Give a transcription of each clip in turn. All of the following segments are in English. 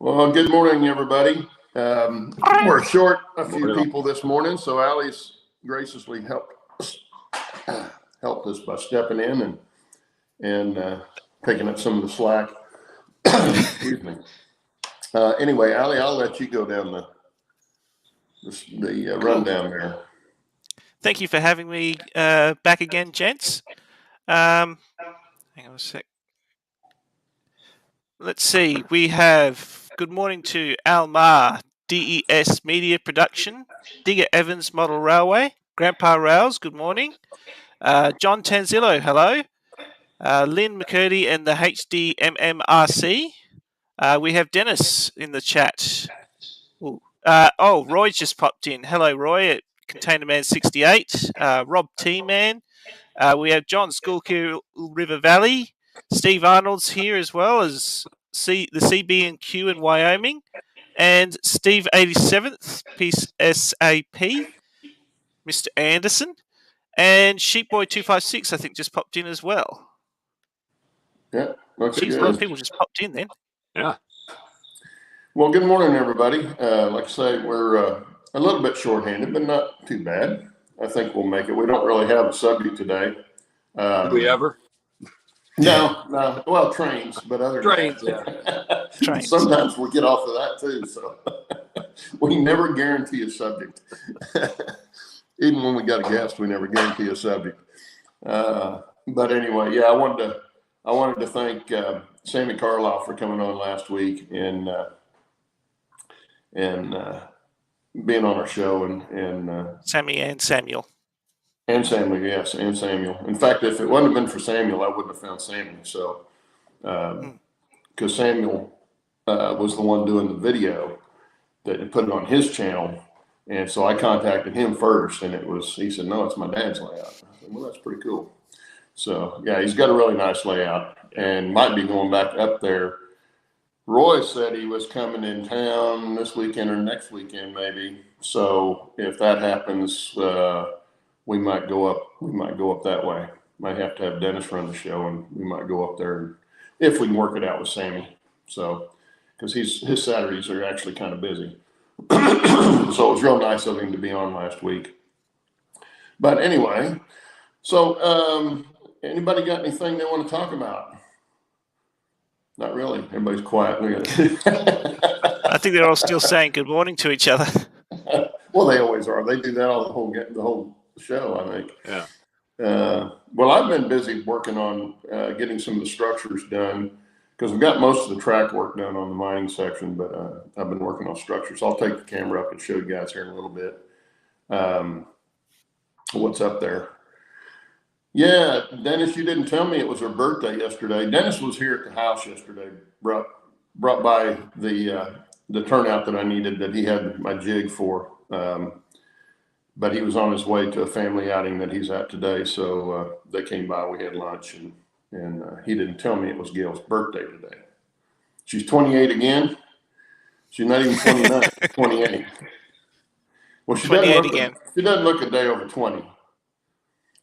Well, good morning, everybody. We're short a few people this morning, so Allie's graciously helped us by stepping in and picking up some of the slack. Excuse me. Anyway, Allie, I'll let you go down the rundown there. Thank you for having me back again, gents. Hang on a sec. Let's see. We have good morning to Almar, DES Media Production, Digger Evans Model Railway, Grandpa Rails, good morning. John Tanzillo, hello. Lynn McCurdy and the HDMMRC. We have Dennis in the chat. Roy's just popped in. Hello, Roy at Container Man 68. Rob T Man. We have John Schoolkill River Valley. Steve Arnold's here as well as the CB&Q in Wyoming. And Steve 87th, PSAP. Mr. Anderson. And Sheepboy 256, I think, just popped in as well. Yeah, looks good. A lot of people just popped in then. Yeah. Well, good morning, everybody. Like I say, we're a little bit shorthanded, but not too bad. I think we'll make it. We don't really have a subject today. Do we ever? No. Well, trains, but other trains, yeah. Trains. Sometimes we get off of that too, so we never guarantee a subject. Even when we got a guest, we never guarantee a subject. But anyway, yeah, I wanted to thank Sammy Carlisle for coming on last week and being on our show and Sammy and Samuel. And Samuel, yes, and Samuel. In fact, if it wouldn't have been for Samuel, I wouldn't have found Samuel. So, because Samuel was the one doing the video that put it on his channel, and so I contacted him first, and he said, "No, it's my dad's layout." I said, "Well, that's pretty cool." So, yeah, he's got a really nice layout, and might be going back up there. Roy said he was coming in town this weekend or next weekend, maybe. So, if that happens, we might go up. We might go up that way. Might have to have Dennis run the show, and we might go up there if we can work it out with Sammy. So, because his Saturdays are actually kind of busy. So it was real nice of him to be on last week. But anyway, so anybody got anything they want to talk about? Not really. Everybody's quiet. I think they're all still saying good morning to each other. Well, they always are. They do that all the whole show, I think. Yeah. Well, I've been busy working on getting some of the structures done because we've got most of the track work done on the mining section, but I've been working on structures. I'll take the camera up and show you guys here in a little bit what's up there. Yeah, Dennis, you didn't tell me it was her birthday yesterday. Dennis was here at the house yesterday, brought by the turnout that I needed that he had my jig for. But he was on his way to a family outing that he's at today. So they came by, we had lunch, and he didn't tell me it was Gail's birthday today. She's 28 again. She's not even 29, 28. Well, she doesn't look a day over 20,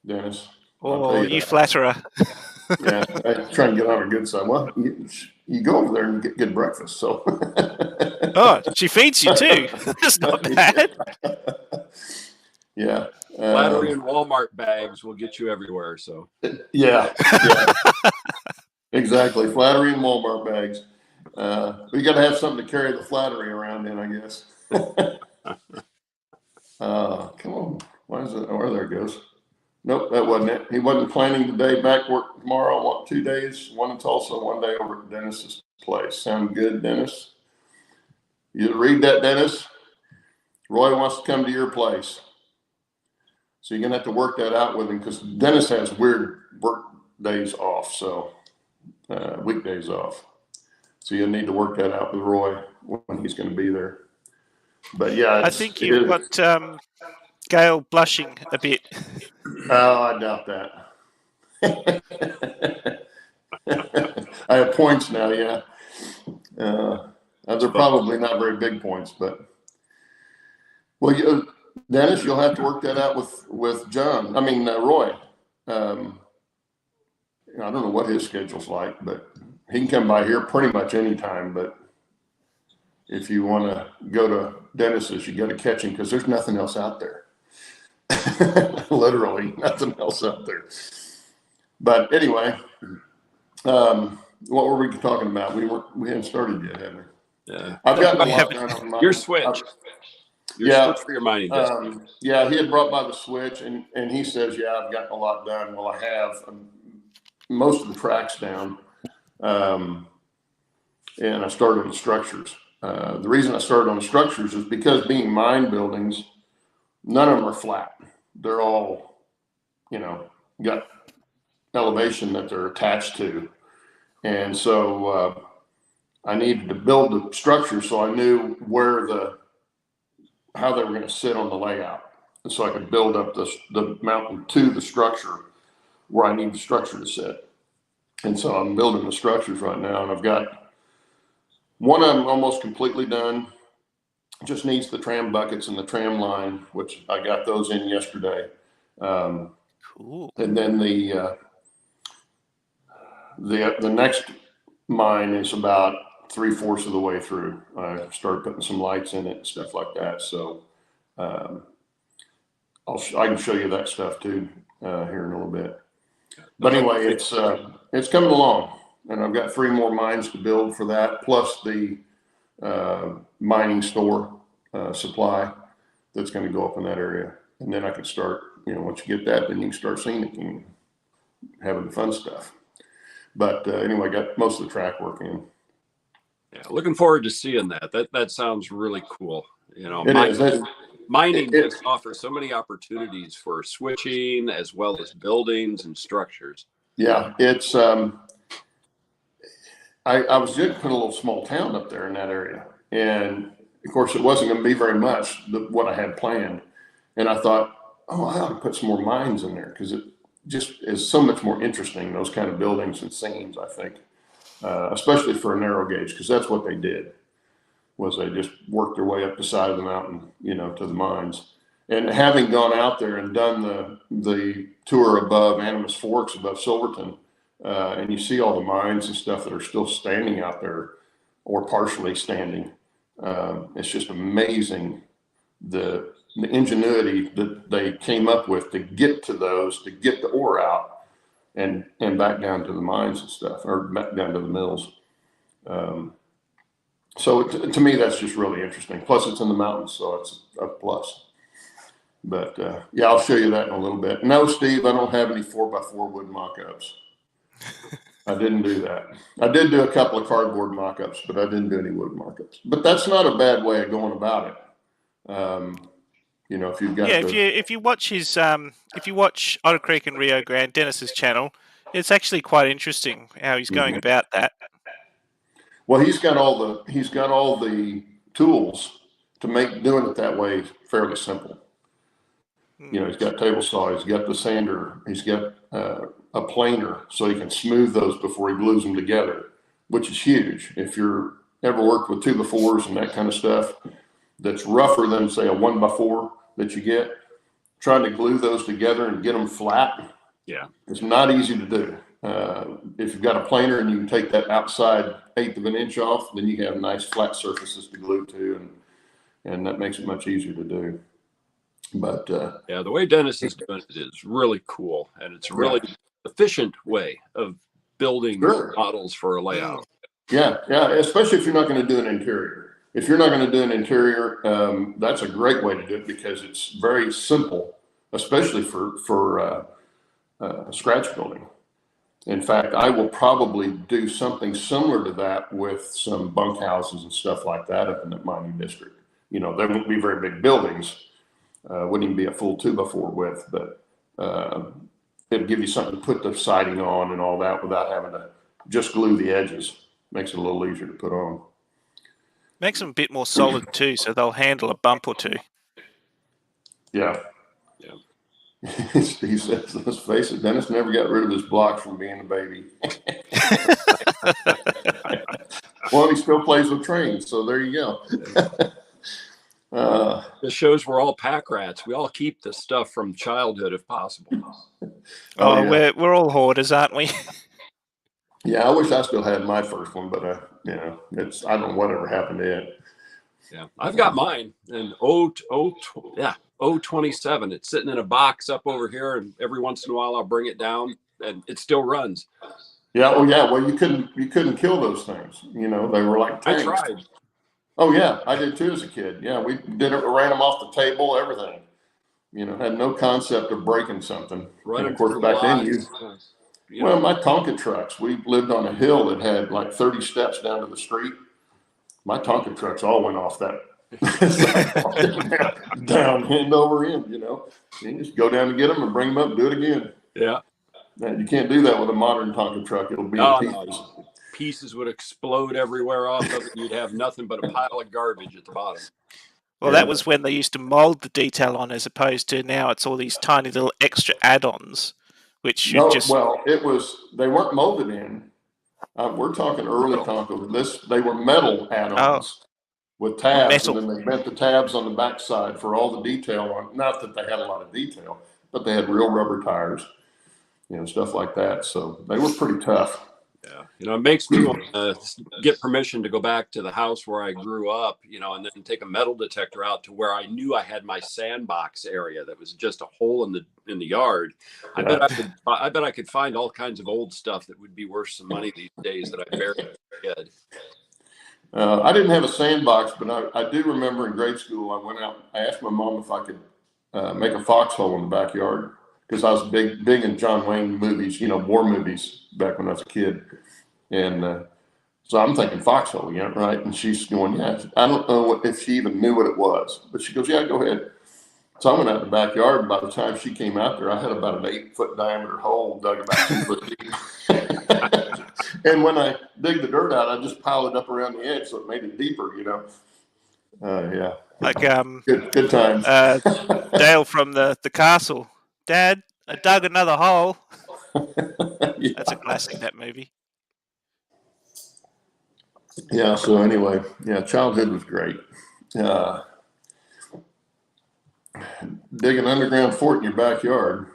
Dennis. Oh, you flatter her. Yeah, I try and get on her good side. Well, you go over there and get good breakfast. So. Oh, she feeds you too. That's not bad. Yeah. Flattery and Walmart bags will get you everywhere. So. Yeah. Exactly. Flattery and Walmart bags. We got to have something to carry the flattery around in, I guess. Come on. Why is it? Oh, there it goes. Nope, that wasn't it. He wasn't planning the day back work tomorrow. I want 2 days, one in Tulsa, one day over at Dennis's place. Sound good, Dennis? You read that, Dennis? Roy wants to come to your place. So you're going to have to work that out with him because Dennis has weird work days off, so weekdays off. So you'll need to work that out with Roy when he's going to be there. But yeah, I think you've got Gail blushing a bit. Oh, I doubt that. I have points now, yeah. They're probably not very big points, but well, Dennis, you'll have to work that out with John. I mean, Roy. I don't know what his schedule's like, but he can come by here pretty much any time. But if you want to go to Dennis's, you got to catch him because there's nothing else out there. Literally nothing else out there. But anyway, what were we talking about? We hadn't started yet, have we? Yeah. I've gotten a lot done on mine. Your switch. Switch for your mining disc. Yeah, he had brought by the switch, and he says, yeah, I've gotten a lot done. Well, I have most of the tracks down, and I started on the structures. The reason I started on the structures is because being mine buildings, none of them are flat. They're all, got elevation that they're attached to. And so I needed to build the structure so I knew how they were going to sit on the layout. And so I could build up the mountain to the structure where I need the structure to sit. And so I'm building the structures right now, and I've got one of them almost completely done. Just needs the tram buckets and the tram line, which I got those in yesterday. Cool. And then the next mine is about 3/4 of the way through. I started putting some lights in it and stuff like that. So I can show you that stuff too here in a little bit. But anyway, it's coming along, and I've got 3 more mines to build for that, plus the mining store supply that's going to go up in that area. And then I can start, once you get that, then you can start scenic and having the fun stuff. But anyway, I got most of the track work in. Yeah, looking forward to seeing that. That sounds really cool. Mining offers so many opportunities for switching as well as buildings and structures. Yeah, it's I was going to put a little small town up there in that area, and of course it wasn't going to be very much what I had planned. And I thought, I ought to put some more mines in there because it just is so much more interesting, those kind of buildings and scenes, I think, especially for a narrow gauge, because that's what they did, was they just worked their way up the side of the mountain, to the mines. And having gone out there and done the tour above Animas Forks, above Silverton, and you see all the mines and stuff that are still standing out there or partially standing, it's just amazing the ingenuity that they came up with to get to those, to get the ore out and back down to the mines and stuff, or back down to the mills. So to me, that's just really interesting. Plus it's in the mountains, so it's a plus. But yeah, I'll show you that in a little bit. No, Steve, I don't have any 4x4 wood mock-ups. I didn't do that. I did do a couple of cardboard mock-ups, but I didn't do any wood mock-ups. But that's not a bad way of going about it. If you've got if you watch his if you watch Otter Creek and Rio Grande, Dennis's channel, it's actually quite interesting how he's going about that. Well, he's got all the tools to make doing it that way fairly simple. He's got table saw, he's got the sander, he's got a planer so he can smooth those before he glues them together, which is huge. If you're ever worked with 2x4s and that kind of stuff, that's rougher than say a 1x4 that you get, trying to glue those together and get them flat. Yeah, it's not easy to do. If you've got a planer and you can take that outside 1/8 of an inch off, then you have nice flat surfaces to glue to, and that makes it much easier to do. But yeah, the way Dennis is doing it is really cool, and it's a really efficient way of building models for a layout. Yeah, especially if you're not going to do an interior. If you're not going to do an interior, that's a great way to do it because it's very simple, especially for scratch building. In fact, I will probably do something similar to that with some bunkhouses and stuff like that up in the mining district. They won't be very big buildings. Wouldn't even be a full 2x4 width, but it'll give you something to put the siding on and all that without having to just glue the edges. Makes it a little easier to put on. Makes them a bit more solid too, so they'll handle a bump or two. Yeah. Steve says, let's face it, Dennis never got rid of his blocks from being a baby. Well, he still plays with trains, so there you go. This shows we're all pack rats. We all keep this stuff from childhood if possible. Yeah. We're all hoarders, aren't we? Yeah, I wish I still had my first one, but I don't know whatever happened to it. Yeah, I've got mine, and 027. It's sitting in a box up over here, and every once in a while I'll bring it down, and it still runs. Yeah. Oh, yeah. Well, you couldn't kill those things. You know, they were like tanks. I tried. Oh yeah, I did too as a kid. Yeah, we did it. Ran them off the table. Everything. You know, had no concept of breaking something. And of course, back then well, my Tonka trucks. We lived on a hill that had like 30 steps down to the street. My Tonka trucks all went off that down end over end. You know, you just go down and get them and bring them up and do it again. Yeah. Man, you can't do that with a modern Tonka truck. It'll be in pieces. No. Pieces would explode everywhere off of it. You'd have nothing but a pile of garbage at the bottom. Well, that was when they used to mold the detail on, as opposed to now it's all these tiny little extra add-ons, which you just... Well, they weren't molded in. We're talking early Tonka. They were metal add-ons with tabs, and then they bent the tabs on the backside for all the detail on. Not that they had a lot of detail, but they had real rubber tires, you know, stuff like that. So they were pretty tough. Yeah, you know, it makes me want to get permission to go back to the house where I grew up, you know, and then take a metal detector out to where I knew I had my sandbox area that was just a hole in the yard. Yeah. I bet I could find all kinds of old stuff that would be worth some money these days that I buried as a kid. I didn't have a sandbox, but I do remember in grade school I went out. I asked my mom if I could make a foxhole in the backyard, because I was big in John Wayne movies, you know, war movies back when I was a kid. And so I'm thinking foxhole, yeah, right? And she's going, yeah. I don't know if she even knew what it was, but she goes, yeah, go ahead. So I went out in the backyard, and by the time she came out there, I had about an 8-foot diameter hole dug about 2 foot deep. And when I dig the dirt out, I just pile it up around the edge, so it made it deeper, you know. Yeah. Like good times. Dale from the castle. Dad, I dug another hole. Yeah. That's a classic, that movie. Yeah, so anyway, yeah, childhood was great. Dig an underground fort in your backyard.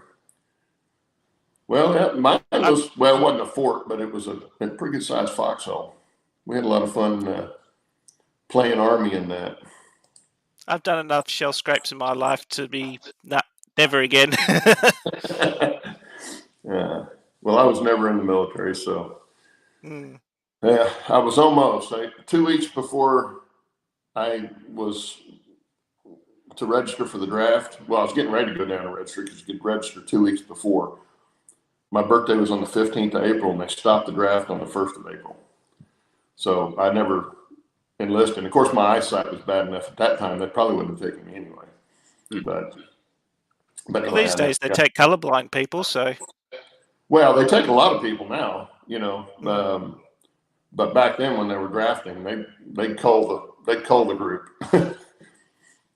Well, mine was, it wasn't a fort, but it was a pretty good sized foxhole. We had a lot of fun playing army in that. I've done enough shell scrapes in my life to be never again. Well, I was never in the military, so yeah, I was almost 2 weeks before I was to register for the draft. Well, I was getting ready to go down to register, because you could register 2 weeks before. My birthday was on the 15th of April, and they stopped the draft on the 1st of April. So I never enlisted. And of course, my eyesight was bad enough at that time, they probably wouldn't have taken me anyway. But these days they take colorblind people, so. Well, they take a lot of people now, you know. But back then, when they were drafting, they'd cull the group.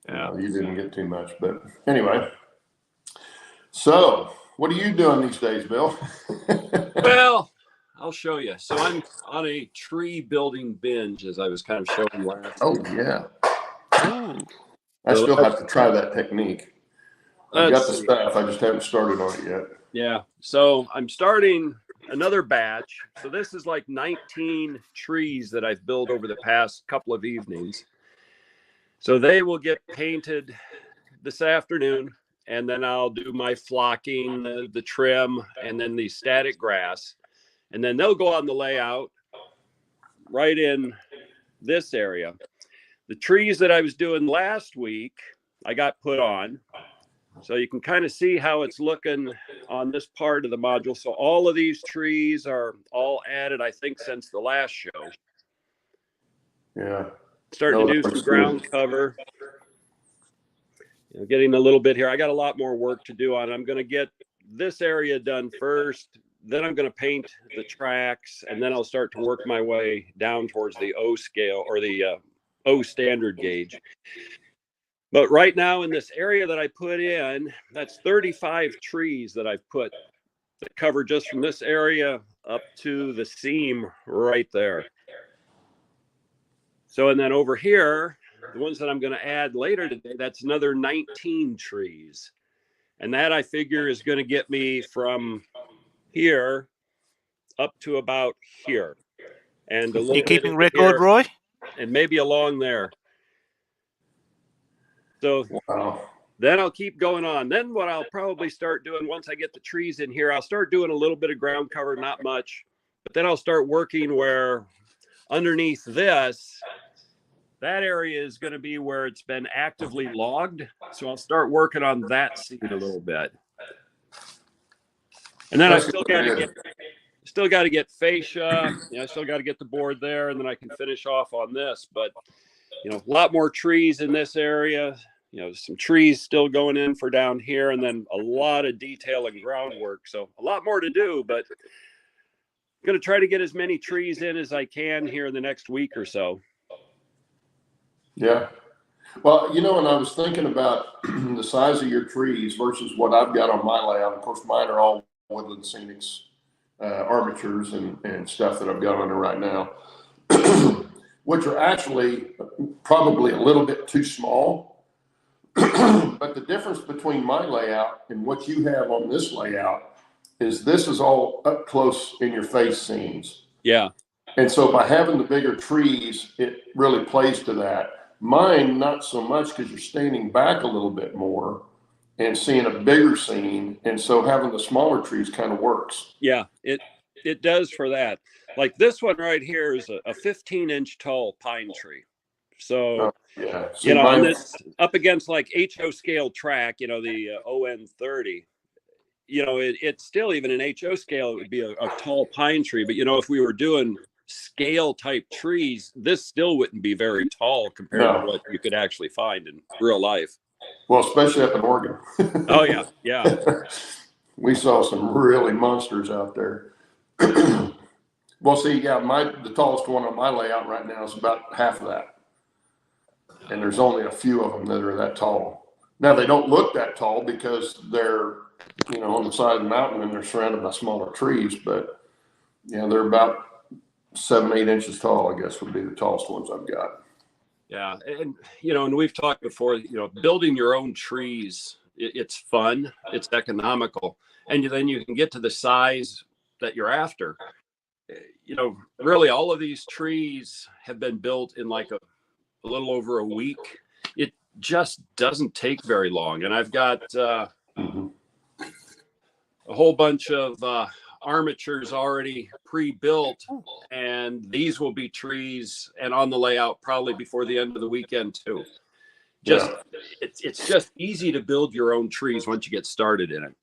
Yeah, you didn't get too much, but anyway. So, what are you doing these days, Bill? Well, I'll show you. So I'm on a tree building binge, as I was kind of showing last. Oh yeah. I still have to try that technique. I've got the stuff. I just haven't started on it yet. Yeah. So I'm starting another batch. So this is like 19 trees that I've built over the past couple of evenings. So they will get painted this afternoon, and then I'll do my flocking, the trim, and then the static grass. And then they'll go on the layout right in this area. The trees that I was doing last week, I got put on. So you can kind of see how it's looking on this part of the module. So all of these trees are all added, I think, since the last show. Yeah. Starting to do some ground cover. You know, getting a little bit here. I got a lot more work to do on it. I'm going to get this area done first. Then I'm going to paint the tracks, and then I'll start to work my way down towards the O scale, or the O standard gauge. But right now in this area that I put in, that's 35 trees that I've put that cover just from this area up to the seam right there. So, and then over here, the ones that I'm going to add later today, that's another 19 trees. And that, I figure, is going to get me from here up to about here. And a little you keeping record, Roy? And maybe along there. So wow. Then I'll keep going on. Then what I'll probably start doing once I get the trees in here, I'll start doing a little bit of ground cover, not much, but then I'll start working where underneath this, that area is going to be where it's been actively logged. So I'll start working on that seed a little bit. And then I still got to get fascia. I still got to get the board there, and then I can finish off on this. But a lot more trees in this area. Some trees still going in for down here, and then a lot of detail and groundwork. So a lot more to do, but I'm going to try to get as many trees in as I can here in the next week or so. Yeah. Well, and I was thinking about the size of your trees versus what I've got on my layout. Of course, mine are all Woodland Scenics armatures and stuff that I've got on there right now, which are actually probably a little bit too small. But the difference between my layout and what you have on this layout is this is all up close in your face scenes. Yeah. And so by having the bigger trees, it really plays to that. Mine, not so much, because you're standing back a little bit more and seeing a bigger scene. And so having the smaller trees kind of works. Yeah, it does for that. Like this one right here is a 15-inch tall pine tree. So, yeah. On this up against like HO scale track, the ON 30, it's still, even in HO scale, it would be a tall pine tree. But, if we were doing scale type trees, this still wouldn't be very tall compared to what you could actually find in real life. Well, especially up in Oregon. Oh, yeah. Yeah. We saw some really monsters out there. Well, see, yeah, the tallest one on my layout right now is about half of that. And there's only a few of them that are that tall. Now, they don't look that tall because they're, on the side of the mountain and they're surrounded by smaller trees. But, they're about 7-8 inches tall, I guess, would be the tallest ones I've got. Yeah. And, and we've talked before, building your own trees, it's fun, it's economical, and then you can get to the size that you're after. Really all of these trees have been built in like a little over a week. It just doesn't take very long. And I've got a whole bunch of armatures already pre-built, and these will be trees and on the layout probably before the end of the weekend too. It's just easy to build your own trees once you get started in it.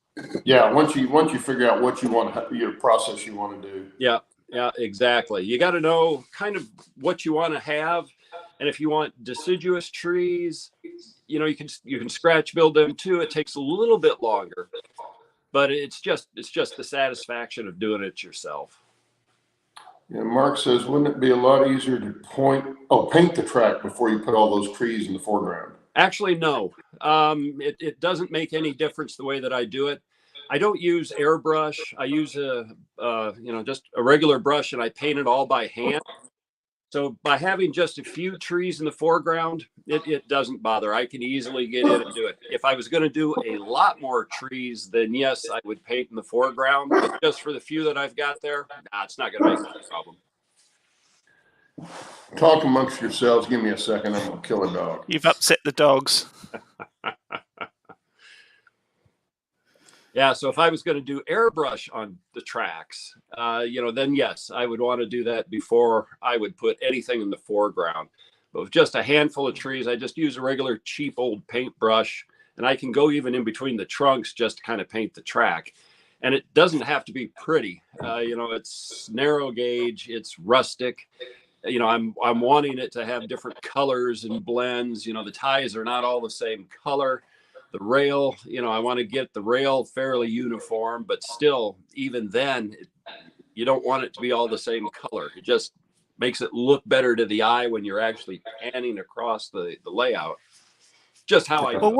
Yeah, once you figure out what you want, your process you want to do. Yeah, exactly. You got to know kind of what you want to have, and if you want deciduous trees, you can scratch build them too. It takes a little bit longer, but it's just the satisfaction of doing it yourself. Yeah, Mark says, wouldn't it be a lot easier to paint the track before you put all those trees in the foreground? Actually, no. It doesn't make any difference the way that I do it. I don't use airbrush. I use just a regular brush, and I paint it all by hand. So by having just a few trees in the foreground, it doesn't bother. I can easily get in and do it. If I was going to do a lot more trees, then yes, I would paint in the foreground. But just for the few that I've got there, it's not going to make any problem. Talk amongst yourselves. Give me a second. I'm going to kill a dog. You've upset the dogs. Yeah, so if I was going to do airbrush on the tracks, then yes, I would want to do that before I would put anything in the foreground. But with just a handful of trees, I just use a regular cheap old paintbrush, and I can go even in between the trunks just to kind of paint the track. And it doesn't have to be pretty. It's narrow gauge, it's rustic. I'm wanting it to have different colors and blends. The ties are not all the same color. The rail, I want to get the rail fairly uniform, but still, even then, you don't want it to be all the same color. It just makes it look better to the eye when you're actually panning across the layout. Just how I do. Well,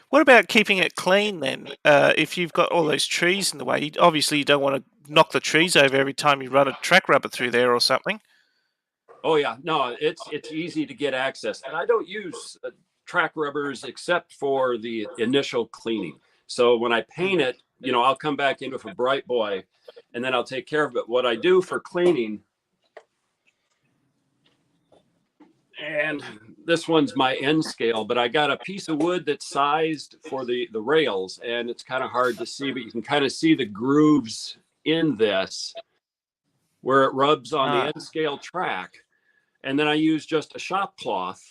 what about keeping it clean then? If you've got all those trees in the way, obviously you don't want to knock the trees over every time you run a track rubber through there or something. Oh yeah, no, it's easy to get access, and I don't use track rubbers except for the initial cleaning. So when I paint it, I'll come back in with a Bright Boy, and then I'll take care of it. What I do for cleaning And this one's my N scale, but I got a piece of wood that's sized for the rails, and it's kind of hard to see, but you can kind of see the grooves in this where it rubs on the N scale track. And then I use just a shop cloth,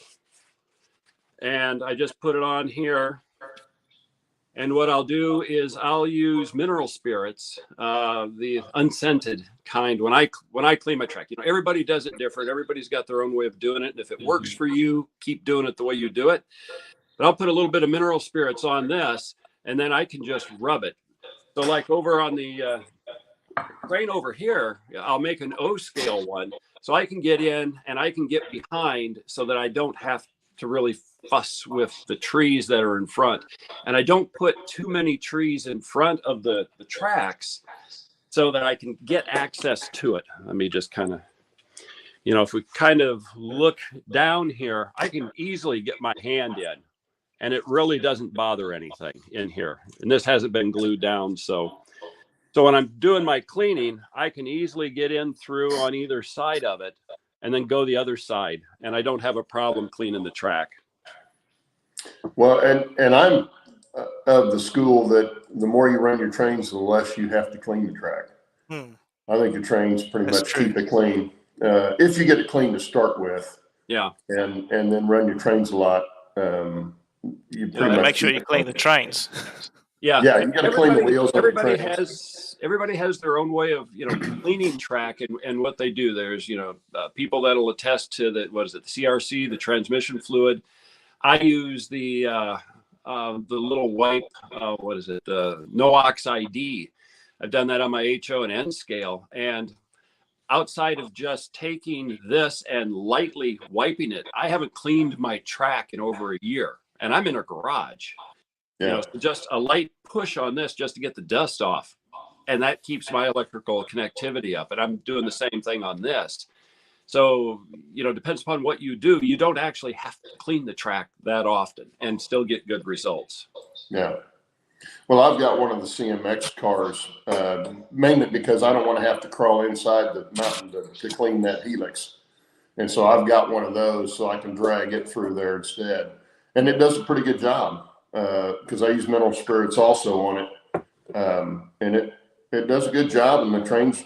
and I just put it on here. And what I'll do is I'll use mineral spirits, the unscented kind, when I clean my track. You know, everybody does it different. Everybody's got their own way of doing it. And if it works for you, keep doing it the way you do it. But I'll put a little bit of mineral spirits on this, and then I can just rub it. So like over on the crane over here, I'll make an O scale one. So I can get in and I can get behind so that I don't have to really fuss with the trees that are in front. And I don't put too many trees in front of the tracks so that I can get access to it. Let me just kind of, you know, if we kind of look down here, I can easily get my hand in, and it really doesn't bother anything in here. And this hasn't been glued down. So when I'm doing my cleaning, I can easily get in through on either side of it and then go the other side. And I don't have a problem cleaning the track. Well, and I'm of the school that the more you run your trains, the less you have to clean the track. I think the trains pretty much keep it clean. If you get it clean to start with. Yeah. And then run your trains a lot. You pretty much make sure you clean the trains. Yeah, you got to clean the wheels. Everybody has their own way of, you know, cleaning track and what they do. There's, you know, people that'll attest to the CRC, the transmission fluid. I use the little wipe. No-Ox ID. I've done that on my HO and N scale, and outside of just taking this and lightly wiping it, I haven't cleaned my track in over a year, and I'm in a garage. Yeah. You know, so just a light push on this just to get the dust off, and that keeps my electrical connectivity up. And I'm doing the same thing on this. So, you know, depends upon what you do. You don't actually have to clean the track that often and still get good results. Yeah. Well, I've got one of the CMX cars, mainly because I don't want to have to crawl inside the mountain to clean that helix. And so I've got one of those so I can drag it through there instead. And it does a pretty good job. Because I use mineral spirits also on it, and it does a good job, and the trains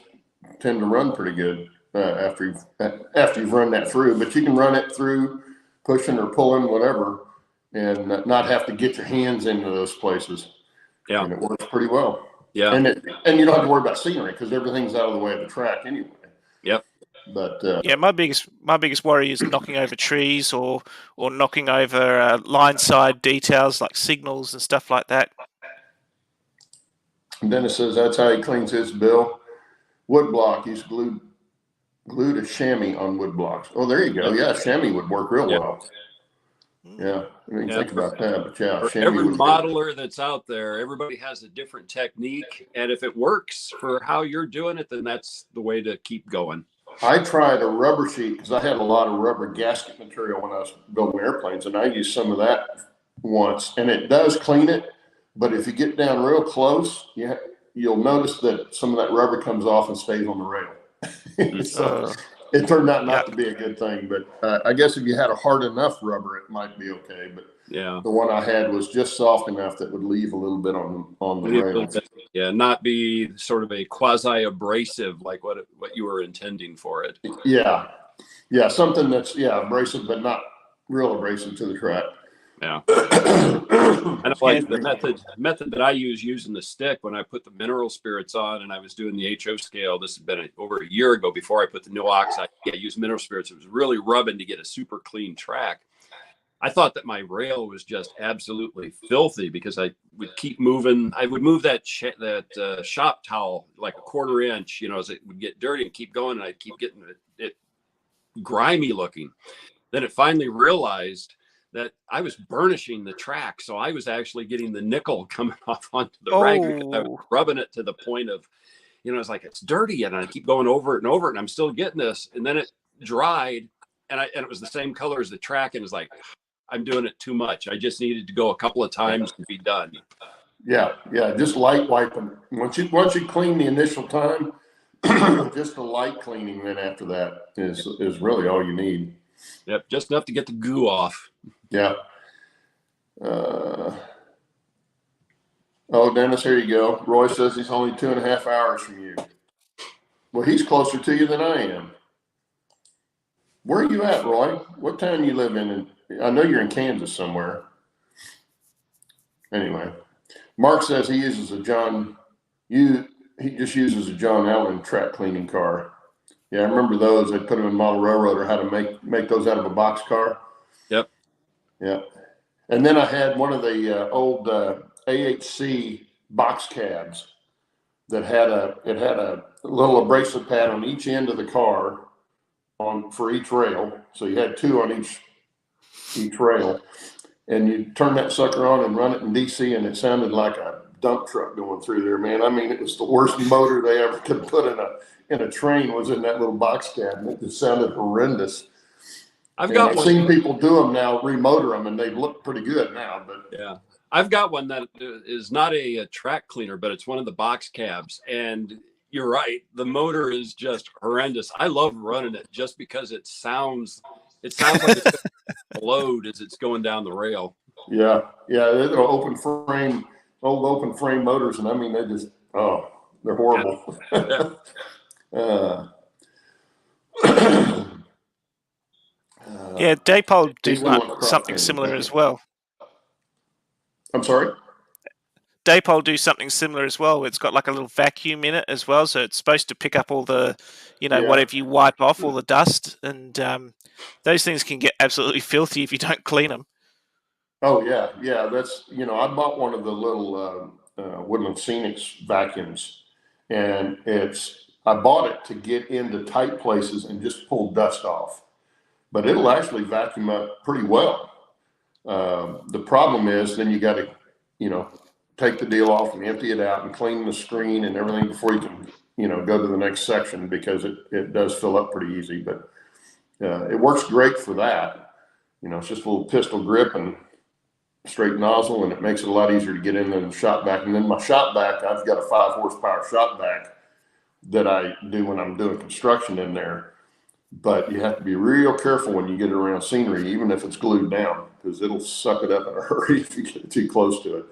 tend to run pretty good after you've run that through. But you can run it through pushing or pulling, whatever, and not have to get your hands into those places. Yeah, and it works pretty well. Yeah, and you don't have to worry about scenery because everything's out of the way of the track anyway. Yep. But yeah, my biggest worry is knocking over trees or knocking over line side details like signals and stuff like that. Dennis says that's how he cleans his bill. Wood block, he's glued a chamois on wood blocks. Oh, there you go. Yeah, chamois would work real well. Yeah, I mean, think about that. But yeah, for every modeler that's out there, everybody has a different technique, and if it works for how you're doing it, then that's the way to keep going. I tried a rubber sheet because I had a lot of rubber gasket material when I was building airplanes, and I used some of that once, and it does clean it. But if you get down real close, you'll notice that some of that rubber comes off and stays on the rail. So it turned out not to be a good thing. But I guess if you had a hard enough rubber, it might be okay. But yeah, the one I had was just soft enough that would leave a little bit on the rail. Yeah, not be sort of a quasi-abrasive like what you were intending for it. Yeah, something that's abrasive but not real abrasive to the track. Yeah. And like the method that I use using the stick when I put the mineral spirits on, and I was doing the HO scale. This has been over a year ago before I put the no-Ox. I used mineral spirits. It was really rubbing to get a super clean track. I thought that my rail was just absolutely filthy because I would keep moving. I would move that shop towel like a 1/4 inch, you know, as it would get dirty and keep going. And I'd keep getting it grimy looking. Then it finally realized that I was burnishing the track. So I was actually getting the nickel coming off onto the rag because I was rubbing it to the point of, you know, it's like, it's dirty. And I keep going over it and over it. And I'm still getting this. And then it dried and it was the same color as the track. And it's like, I'm doing it too much. I just needed to go a couple of times to be done. Yeah, just light wiping. Once you clean the initial time, just the light cleaning then after that is really all you need. Yep, just enough to get the goo off. Yeah. Oh, Dennis, here you go. Roy says he's only 2.5 hours from you. Well, he's closer to you than I am. Where are you at, Roy? What town you live in? I know you're in Kansas somewhere. Anyway, Mark says he uses he just uses a John Allen track cleaning car. Yeah, I remember those. They put them in Model Railroad, or how to make those out of a box car. Yep. Yeah. And then I had one of the old AHC box cabs that had a little abrasive pad on each end of the car for each rail. So you had two on each rail, and you turn that sucker on and run it in DC, and it sounded like a dump truck going through there, man. I mean, it was the worst motor they ever could put in a train was in that little box cab. It just sounded horrendous. I've seen people do them now, remotor them, and they look pretty good now. But yeah, I've got one that is not a track cleaner, but it's one of the box cabs. And you're right, the motor is just horrendous. I love running it just because it sounds like it's load as it's going down the rail. Yeah, they're old open frame motors, and I mean they're horrible. Yeah, Daypol do something similar as well. I'm sorry? Daypol do something similar as well. It's got like a little vacuum in it as well, so it's supposed to pick up all the, whatever you wipe off, all the dust, and those things can get absolutely filthy if you don't clean them. Oh yeah. That's I bought one of the little Woodland Scenics vacuums, and I bought it to get into tight places and just pull dust off. But it'll actually vacuum up pretty well. The problem is then you got to, take the deal off and empty it out and clean the screen and everything before you can, go to the next section, because it does fill up pretty easy. But it works great for that. It's just a little pistol grip and straight nozzle, and it makes it a lot easier to get in there and shop back. And then my shop back, I've got a 5 horsepower shop back that I do when I'm doing construction in there. But you have to be real careful when you get it around scenery, even if it's glued down, because it'll suck it up in a hurry if you get too close to it.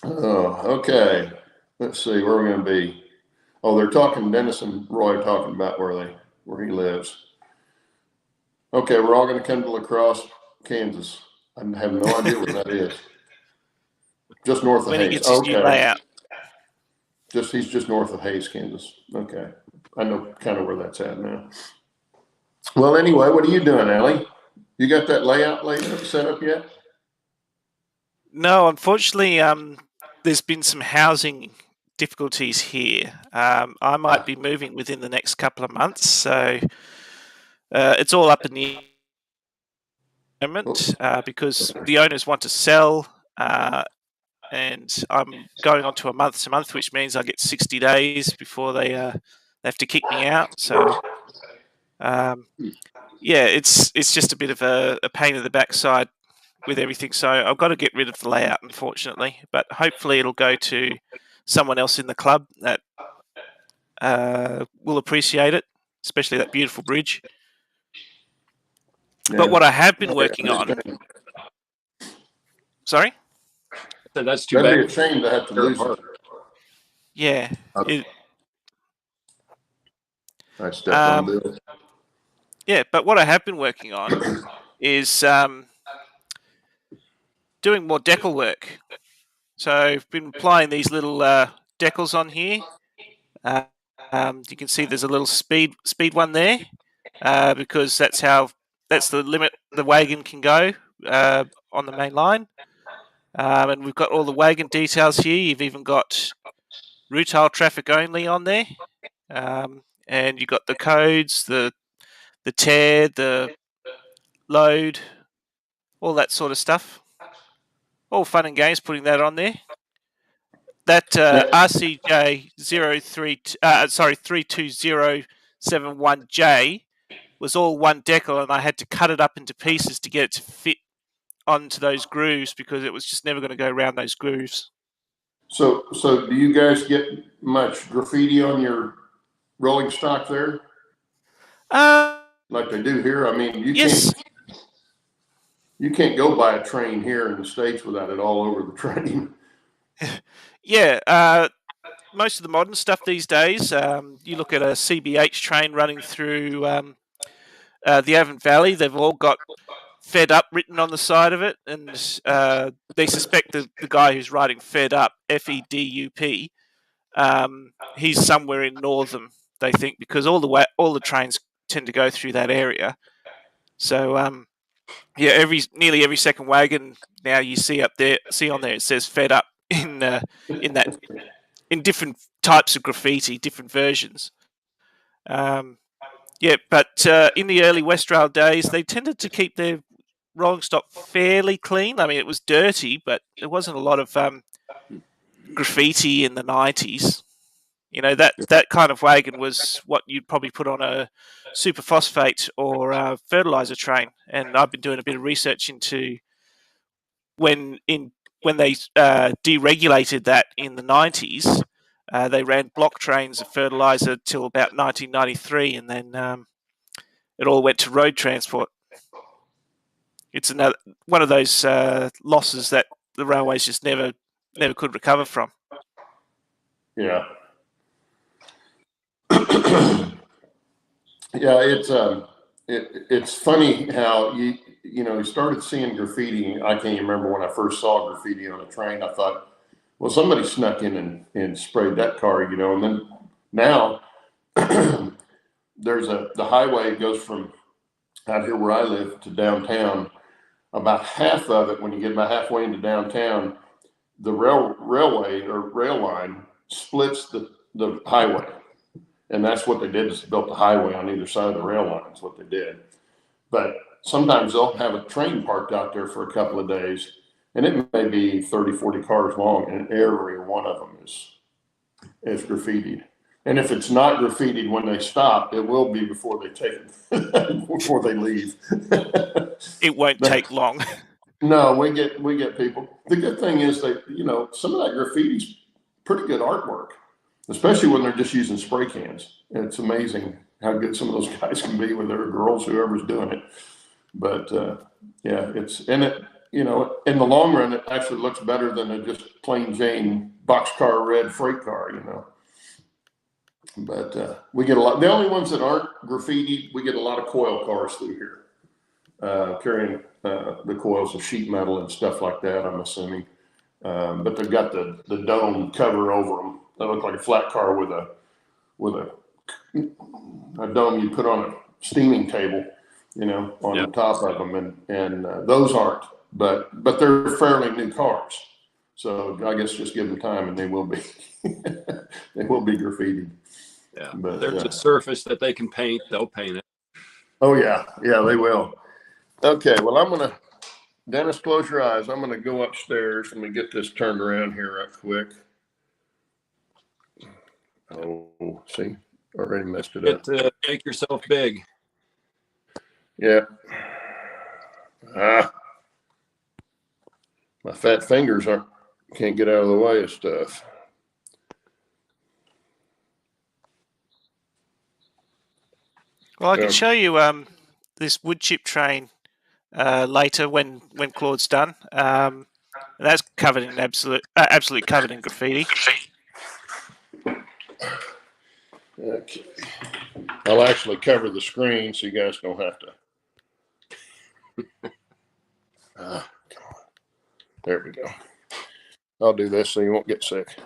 Oh, okay. Let's see, where are we going to be? Oh, they're talking, Dennis and Roy talking about where he lives. Okay, we're all going to come to La Crosse, Kansas. I have no idea where that is. Just north of Hayes. When he gets his new layout. He's just north of Hayes, Kansas. Okay. I know kind of where that's at now. Well, anyway, what are you doing, Allie? You got that layout set up yet? No, unfortunately, there's been some housing difficulties here. I might be moving within the next couple of months, so it's all up in the moment because the owners want to sell, and I'm going on to a month-to-month, which means I get 60 days before they have to kick me out. So, it's just a bit of a pain in the backside with everything. So I've got to get rid of the layout, unfortunately. But hopefully it'll go to someone else in the club that will appreciate it, especially that beautiful bridge. Yeah. But what I have been working on... Sorry? That's too bad. That'd be a shame to have to lose it. Yeah. I stepped on Bill. Yeah, but what I have been working on is doing more decal work. So I've been applying these little decals on here. You can see there's a little speed one there because that's the limit the wagon can go on the main line. And we've got all the wagon details here. You've even got retail traffic only on there. And you've got the codes, the tear, the load, all that sort of stuff. All fun and games putting that on there. That RCJ 32071J was all one decal, and I had to cut it up into pieces to get it to fit onto those grooves because it was just never going to go around those grooves. So do you guys get much graffiti on your rolling stock there? like they do here? I mean, Yes. You can't go buy a train here in the States without it all over the train. Yeah. Most of the modern stuff these days, you look at a CBH train running through the Avon Valley, they've all got Fed Up written on the side of it, and they suspect the guy who's writing Fed Up, FEDUP, he's somewhere in Northam, they think, because all the trains tend to go through that area. So yeah, nearly every second wagon now you see on there, it says Fed Up in different types of graffiti, different versions. Yeah, but in the early West Rail days, they tended to keep their rolling stock fairly clean. I mean, it was dirty, but there wasn't a lot of graffiti in the 90s. You know, that kind of wagon was what you'd probably put on a superphosphate or a fertilizer train. And I've been doing a bit of research into when they deregulated that in the 90s. They ran block trains of fertilizer till about 1993, and then it all went to road transport. It's another one of those losses that the railways just never could recover from. Yeah. Yeah, it's funny how you started seeing graffiti. I can't remember when I first saw graffiti on a train. I thought, well, somebody snuck in and sprayed that car, and then now there's the highway goes from out here where I live to downtown. About half of it, when you get about halfway into downtown, the railway or rail line splits the highway. And that's what they did, is built the highway on either side of the rail line. That's what they did. But sometimes they'll have a train parked out there for a couple of days, and it may be 30, 40 cars long, and every one of them is graffitied. And if it's not graffitied when they stop, it will be before they take it, before they leave. It won't take long. No, we get people. The good thing is that, some of that graffiti's pretty good artwork, especially when they're just using spray cans. And it's amazing how good some of those guys can be with their girls, whoever's doing it. But yeah, in the long run, it actually looks better than a just plain Jane boxcar red freight car, But we get a lot. The only ones that aren't graffitied, we get a lot of coil cars through here, carrying the coils of sheet metal and stuff like that, I'm assuming. But they've got the dome cover over them. They look like a flat car with a dome you put on a steaming table, on the top of them, and those aren't. But they're fairly new cars, so I guess just give them time, and they will be graffitied. Yeah, but there's a surface that they can paint. They'll paint it. Oh yeah, they will. Okay, well, Dennis, close your eyes. I'm gonna go upstairs. Let me get this turned around here right quick. Oh, see, already messed it up. Make yourself big. Yeah. My fat fingers can't get out of the way of stuff. Well, I can show you this wood chip train later when Claude's done. That's covered in absolutely covered in graffiti. Okay. I'll actually cover the screen so you guys don't have to. Come on. There we go. I'll do this so you won't get sick.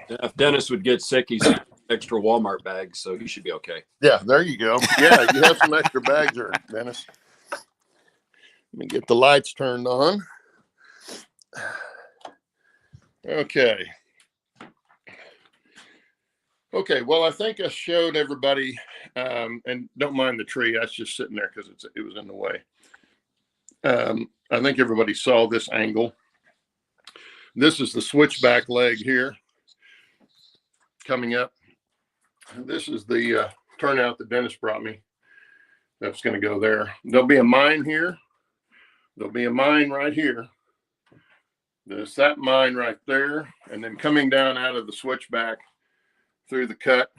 If Dennis would get sick, he's got extra Walmart bags, so he should be okay. Yeah, there you go. Yeah, you have some extra bags there, Dennis. Let me get the lights turned on. Okay. Okay, well, I think I showed everybody, and don't mind the tree. That's just sitting there because it was in the way. I think everybody saw this angle. This is the switchback leg here coming up. This is the turnout that Dennis brought me. That's going to go there. There'll be a mine here. There'll be a mine right here. There's that mine right there. And then coming down out of the switchback through the cut,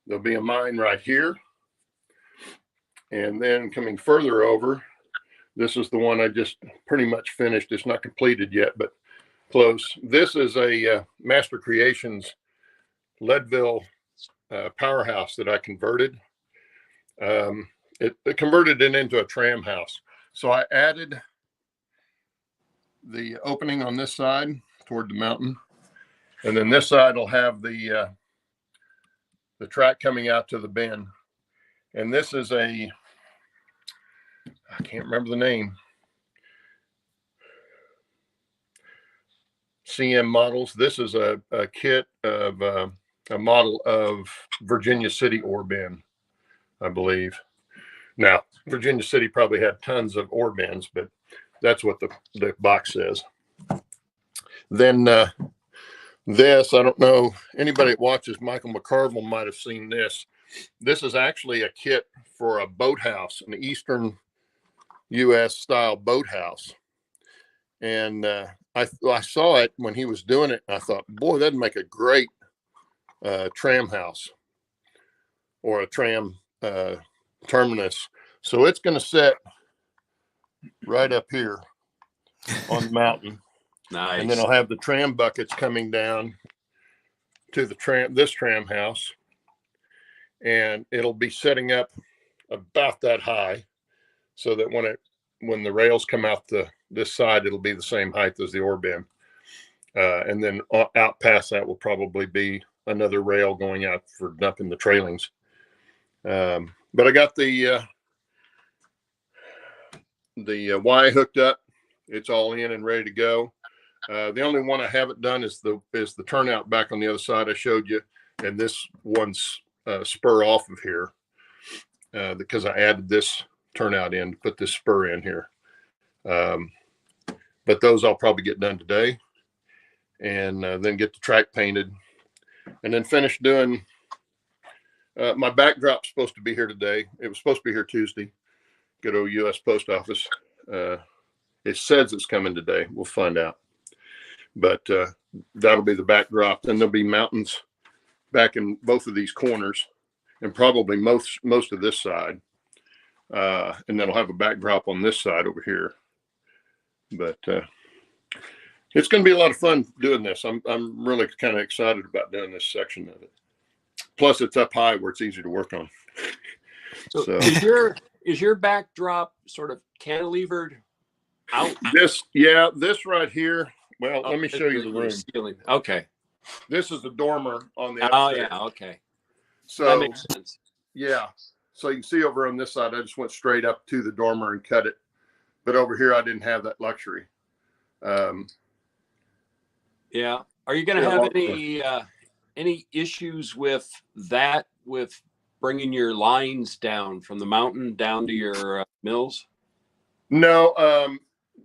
there'll be a mine right here. And then coming further over, this is the one I just pretty much finished. It's not completed yet, but close. This is a Master Creations Leadville powerhouse that I converted. It converted it into a tram house. So I added the opening on this side toward the mountain. And then this side will have the track coming out to the bend. And this is I can't remember the name. CM models. This is a kit of a model of Virginia City ore bin, I believe. Now, Virginia City probably had tons of ore bins, but that's what the box says. Then this, I don't know, anybody that watches Michael McCarville might have seen this. This is actually a kit for a boathouse, an Eastern U.S. style boathouse. And I saw it when he was doing it, and I thought, boy, that'd make a great tram house or a tram terminus. So it's going to set right up here on the mountain. Nice. And then I'll have the tram buckets coming down to the this tram house, and it'll be setting up about that high, so that when the rails come out this side, it'll be the same height as the ore bin. And then out past that will probably be another rail going out for dumping the trailings. But I got the Y hooked up. It's all in and ready to go. The only one I haven't done is the turnout back on the other side I showed you, and this one's spur off of here because I added this turnout in to put this spur in here. But those I'll probably get done today, and then get the track painted, and then finish doing my backdrop's supposed to be here today. It was supposed to be here Tuesday. Good old U.S. Post Office. It says it's coming today. We'll find out. But that'll be the backdrop. Then there'll be mountains back in both of these corners, and probably most of this side. And then I'll have a backdrop on this side over here. But it's going to be a lot of fun doing this. I'm really kind of excited about doing this section of it. Plus, it's up high where it's easy to work on. So is your backdrop sort of cantilevered out? This right here. Well, let me show you the room. Ceiling. Okay. This is the dormer on the upstairs. upstairs. Oh, yeah. Okay. So that makes sense. Yeah. So you can see over on this side, I just went straight up to the dormer and cut it. But over here, I didn't have that luxury. Yeah. Are you going to have any issues with that, with bringing your lines down from the mountain down to your mills? No.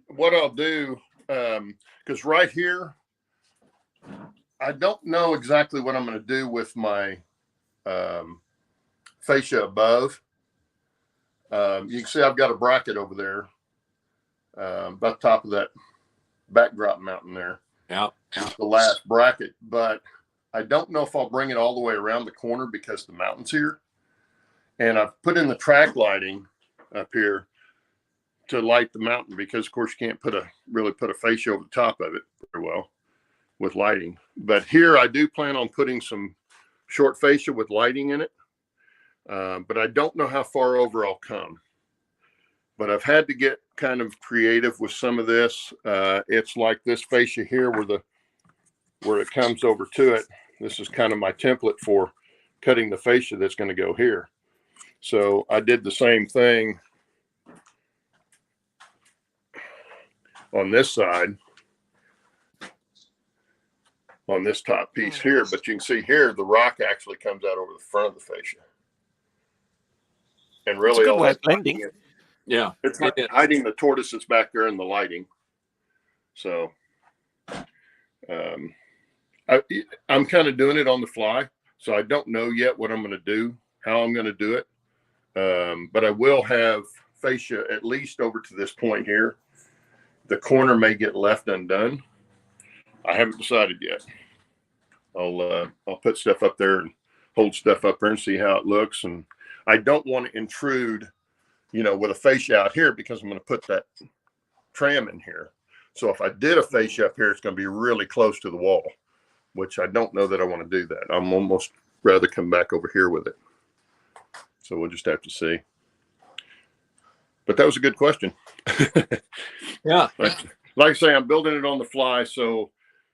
What I'll do, because right here, I don't know exactly what I'm going to do with my fascia above. You can see I've got a bracket over there, about the top of that backdrop mountain there. Yeah. The last bracket, but I don't know if I'll bring it all the way around the corner because the mountain's here. And I've put in the track lighting up here to light the mountain, because of course you can't really put a fascia over the top of it very well with lighting. But here I do plan on putting some short fascia with lighting in it. But I don't know how far over I'll come. But I've had to get kind of creative with some of this. It's like this fascia here where it comes over to it. This is kind of my template for cutting the fascia that's going to go here. So I did the same thing on this side, on this top piece here. But you can see here, the rock actually comes out over the front of the fascia. And really, all that's blending it. Yeah, it's hiding the tortoise that's back there in the lighting. So I'm kind of doing it on the fly. So I don't know yet what I'm going to do, how I'm going to do it. But I will have fascia at least over to this point here. The corner may get left undone. I haven't decided yet. I'll put stuff up there and hold stuff up there and see how it looks. And I don't want to intrude, with a fascia out here, because I'm going to put that tram in here. So if I did a fascia up here, it's going to be really close to the wall, which I don't know that I want to do that. I'm almost rather come back over here with it. So we'll just have to see. But that was a good question. Yeah. Like I say, I'm building it on the fly. So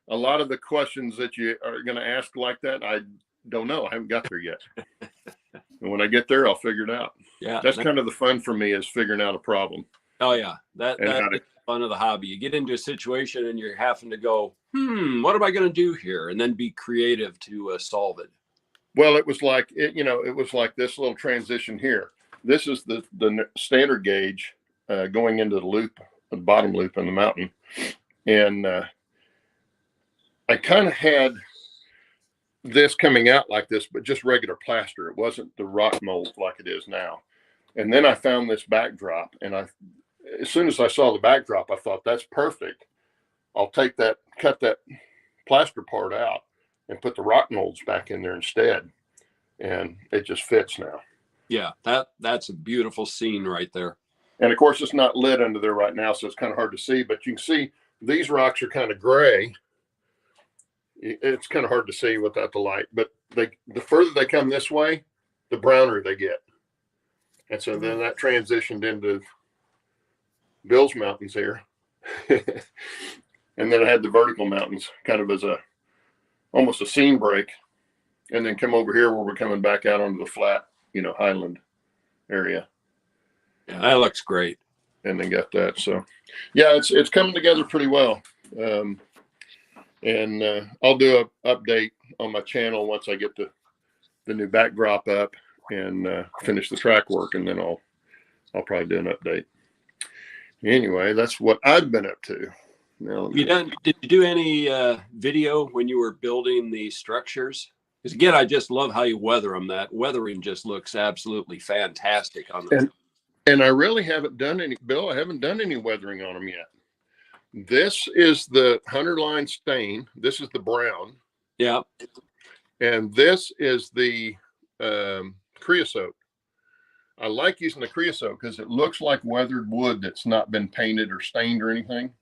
a lot of the questions that you are going to ask like that, I don't know. I haven't got there yet. And when I get there, I'll figure it out. Yeah. That's kind of the fun for me, is figuring out a problem. Oh yeah. That's the fun of the hobby. You get into a situation and you're having to go, what am I going to do here? And then be creative to solve it. Well, it was like this little transition here. This is the standard gauge going into the loop, the bottom loop in the mountain. And I kind of had this coming out like this, but just regular plaster. It wasn't the rock mold like it is now. And then I found this backdrop, and as soon as I saw the backdrop, I thought, that's perfect. I'll cut that plaster part out and put the rock molds back in there instead. And it just fits now. Yeah, that's a beautiful scene right there. And of course, it's not lit under there right now, so it's kind of hard to see, but you can see these rocks are kind of gray. It's kind of hard to see without the light, but the further they come this way, the browner they get. And so then that transitioned into Bill's mountains here. And then I had the vertical mountains kind of as almost a scene break, and then come over here where we're coming back out onto the flat, highland area. Yeah, that looks great. And then got that. So yeah, it's coming together pretty well. And I'll do an update on my channel once I get the new backdrop up and finish the track work, and then I'll probably do an update. Anyway, that's what I've been up to. Now, did you do any video when you were building the structures? Because again, I just love how you weather them. That weathering just looks absolutely fantastic on them. And I really haven't done any, Bill. I haven't done any weathering on them yet. This is the 100 line stain. This is the brown. Yeah. And this is the creosote. I like using the creosote because it looks like weathered wood that's not been painted or stained or anything.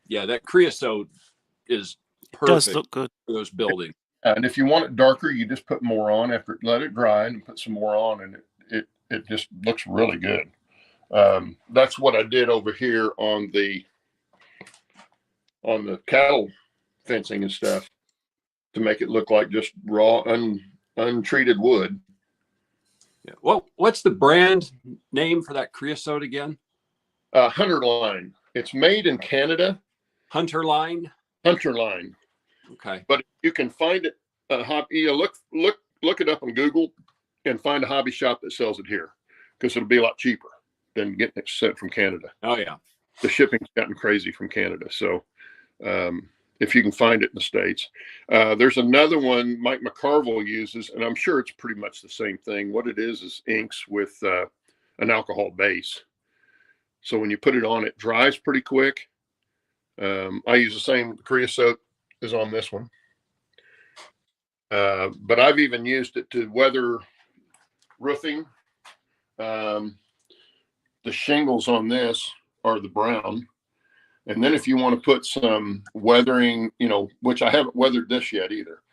Yeah, that creosote is perfect. Does look good for those buildings. And if you want it darker, you just put more on after, let it dry, and put some more on, and it just looks really good. That's what I did over here on the cattle fencing and stuff, to make it look like just raw, untreated wood. Yeah. Well, what's the brand name for that creosote again? Hunter Line. It's made in Canada. Hunter Line. Hunter Line. Okay. But you can find it. Look it up on Google and find a hobby shop that sells it here, because it'll be a lot cheaper than getting it sent from Canada. Oh yeah. The shipping's gotten crazy from Canada. So if you can find it in the States. There's another one Mike McCarville uses, and I'm sure it's pretty much the same thing. What it is inks with an alcohol base. So when you put it on, it dries pretty quick. I use the same creosote as on this one. But I've even used it to weather roofing. The shingles on this are the brown. And then if you want to put some weathering, which I haven't weathered this yet either,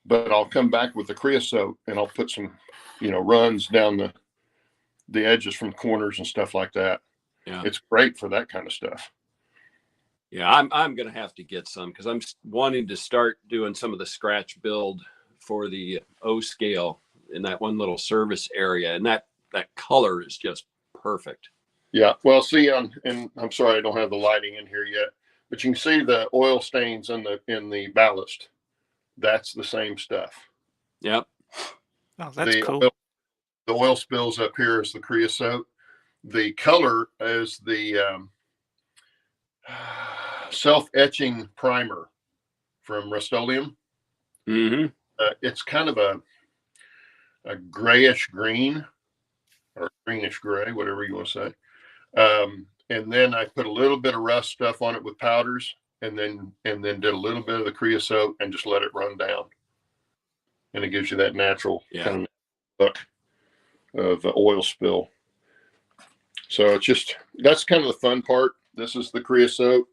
but I'll come back with the creosote and I'll put some, runs down the edges from corners and stuff like that. Yeah. It's great for that kind of stuff. Yeah, I'm going to have to get some, because I'm wanting to start doing some of the scratch build for the O scale in that one little service area. And that color is just perfect. Yeah, well, see, and I'm sorry I don't have the lighting in here yet, but you can see the oil stains in the ballast. That's the same stuff. Yep. Oh, that's cool. The oil spills up here is the creosote. The color is the self-etching primer from Rust-Oleum. Mm-hmm. It's kind of a grayish green, or greenish gray, whatever you want to say. And then I put a little bit of rust stuff on it with powders, and then did a little bit of the creosote and just let it run down. And it gives you that natural kind of look of oil spill. So it's just, that's kind of the fun part. This is the creosote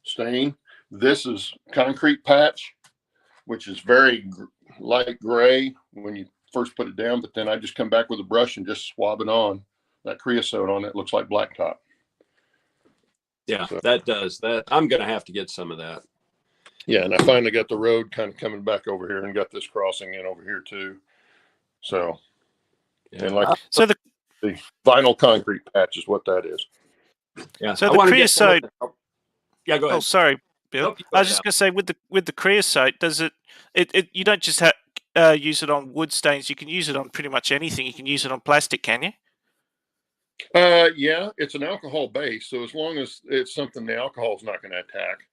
stain. This is concrete patch, which is very light gray when you first put it down, but then I just come back with a brush and just swab it on. That creosote on it looks like blacktop. Yeah, so that does that. I'm going to have to get some of that. Yeah, and I finally got the road kind of coming back over here and got this crossing in over here too. So, and like so the vinyl concrete patch is what that is. Yeah. So the creosote. Yeah, go ahead. Oh, sorry, Bill. I was just going to say with the creosote, does it you don't just use it on wood stains. You can use it on pretty much anything. You can use it on plastic, can you? Yeah, it's an alcohol base, so as long as it's something the alcohol is not going to attack.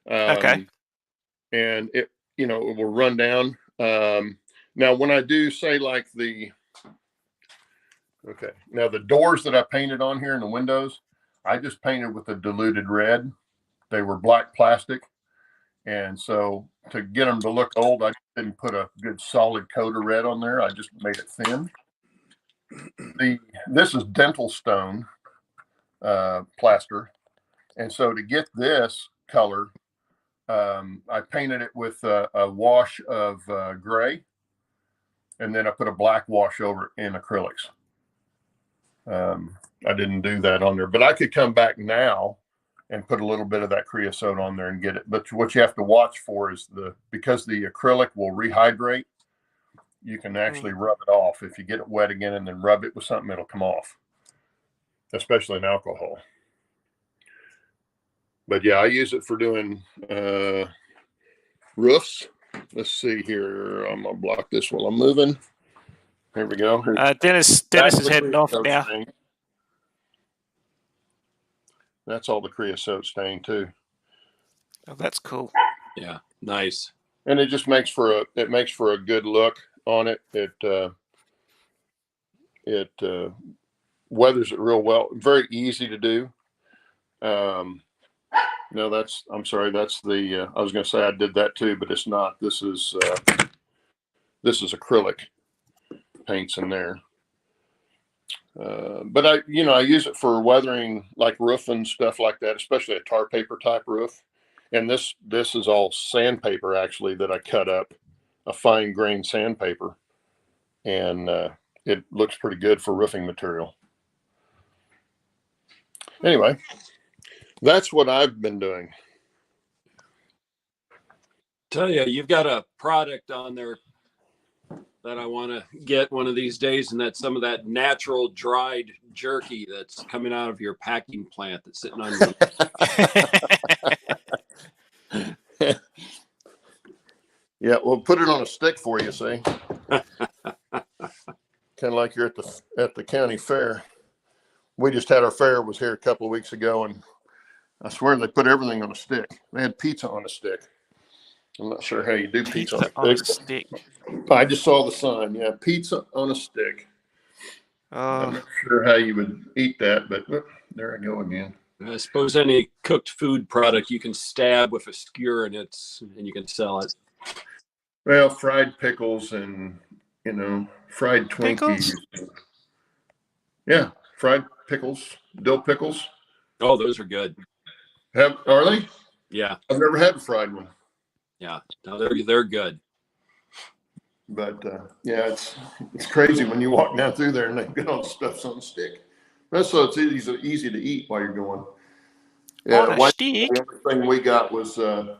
Okay. And it, it will run down. Now, when I do say like now the doors that I painted on here and the windows, I just painted with a diluted red. They were black plastic. And so to get them to look old, I didn't put a good solid coat of red on there. I just made it thin. This is dental stone plaster. And so to get this color, I painted it with a wash of gray, and then I put a black wash over it in acrylics. I didn't do that on there, but I could come back now and put a little bit of that creosote on there and get it. But what you have to watch for is because the acrylic will rehydrate, you can actually rub it off. If you get it wet again and then rub it with something, it'll come off, especially in alcohol. But yeah, I use it for doing roofs. Let's see here. I'm gonna block this while I'm moving. Here we go. Dennis is heading off now. Stain. That's all the creosote stain too. Oh, that's cool. Yeah, nice. And it just makes for a good look on it. It weathers it real well. Very easy to do. No, I'm sorry. That's I was going to say I did that too, but it's not. This is acrylic paints in there. But I use it for weathering like roof and stuff like that, especially a tar paper type roof. And this is all sandpaper actually that I cut up, a fine grain sandpaper, and it looks pretty good for roofing material. Anyway, that's what I've been doing. Tell you, you've got a product on there that I want to get one of these days, and that's some of that natural dried jerky that's coming out of your packing plant that's sitting on your... Yeah, we'll put it on a stick for you, see? Kind of like you're at the county fair. We just had our fair, was here a couple of weeks ago, and I swear they put everything on a stick. They had pizza on a stick. I'm not sure how you do pizza on a stick. I just saw the sign. Yeah, pizza on a stick. I'm not sure how you would eat that, but there I go again. I suppose any cooked food product you can stab with a skewer and you can sell it. Well, fried pickles and fried Twinkies. Yeah, fried pickles, dill pickles. Oh, those are good. Are they? Yeah, I've never had a fried one. Yeah, no, they're good. But yeah, it's crazy when you walk down through there and they get all the stuffs on the stick. That's so it's easy to eat while you're going. Yeah, on a stick. The only thing we got was a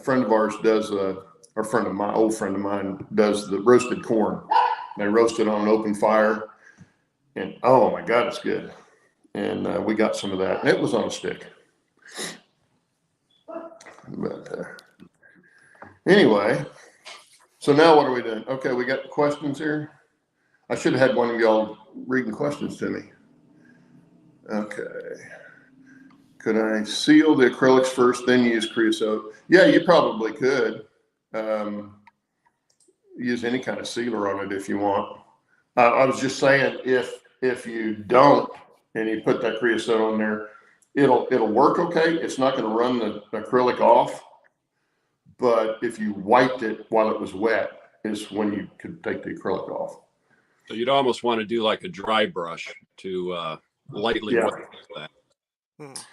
friend of ours does old friend of mine does the roasted corn. They roast it on an open fire, and oh my God, it's good. And we got some of that. It was on a stick. But anyway, so now what are we doing? Okay, we got questions here. I should have had one of y'all reading questions to me. Okay. Could I seal the acrylics first, then use creosote? Yeah, you probably could. Use any kind of sealer on it if you want. I was just saying, if you don't, and you put that creosote on there, it'll work okay. It's not going to run the acrylic off, but if you wiped it while it was wet, is when you could take the acrylic off. So you'd almost want to do like a dry brush to lightly wet that.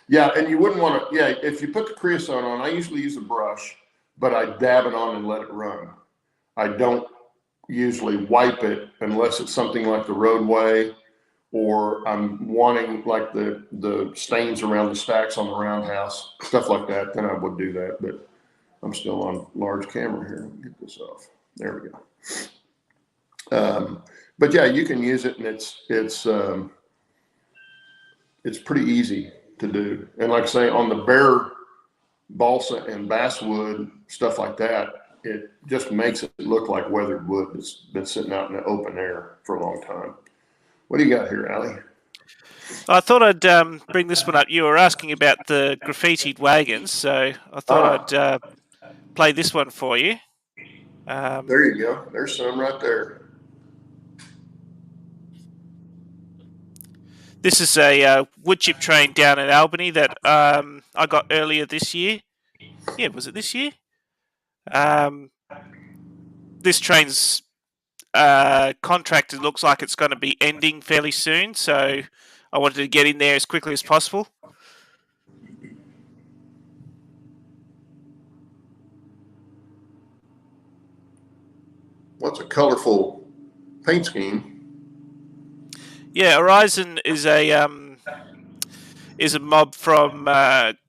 Yeah, and you wouldn't want to. Yeah, if you put the creosote on, I usually use a brush, but I dab it on and let it run. I don't usually wipe it unless it's something like the roadway, or I'm wanting like the stains around the stacks on the roundhouse, stuff like that. Then I would do that. But I'm still on large camera here. Let me get this off. There we go. But yeah, you can use it, and it's pretty easy to do. And like I say, on the bare balsa and basswood, stuff like that, it just makes it look like weathered wood that's been sitting out in the open air for a long time. What do you got here, Allie? I thought I'd bring this one up. You were asking about the graffitied wagons, so I thought I'd play this one for you. There you go. There's some right there. This is a wood chip train down in Albany that I got earlier this year. Yeah, was it this year? This train's contract, it looks like it's going to be ending fairly soon, so I wanted to get in there as quickly as possible. What's a colorful paint scheme? Yeah, Horizon is a mob from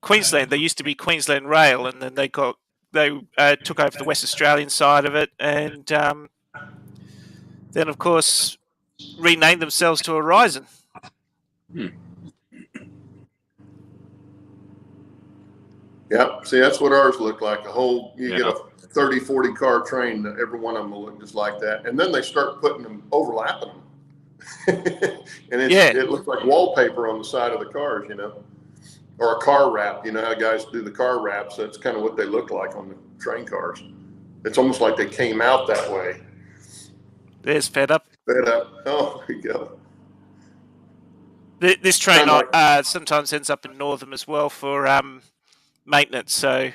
Queensland. They used to be Queensland Rail, and then they took over the West Australian side of it, and then of course renamed themselves to Horizon. Yeah, see, that's what ours look like. You get a 30, 40 car train, every one of them will look just like that. And then they start putting them, overlapping them. And it looks like wallpaper on the side of the cars, or a car wrap. You know how guys do the car wraps? That's kind of what they look like on the train cars. It's almost like they came out that way. There's Fed Up. Fed Up. Oh, there you go. This train sometimes ends up in Northam as well for maintenance. So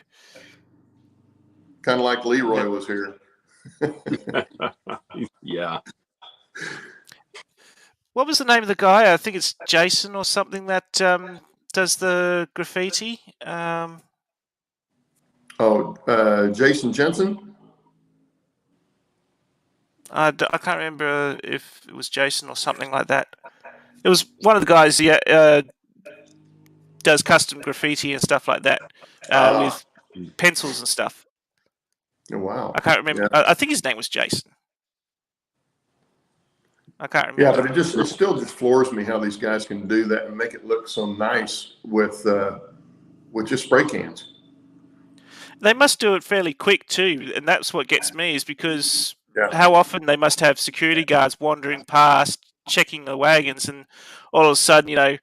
kind of like Leroy was here. Yeah. What was the name of the guy? I think it's Jason or something that does the graffiti. Jason Jensen? I can't remember if it was Jason or something like that. It was one of the guys does custom graffiti and stuff like that with pencils and stuff. Oh, wow. I can't remember. Yeah. I think his name was Jason. I can't remember. Yeah, but it still just floors me how these guys can do that and make it look so nice with just spray cans. They must do it fairly quick too, and that's what gets me is because how often they must have security guards wandering past, checking the wagons, and all of a sudden,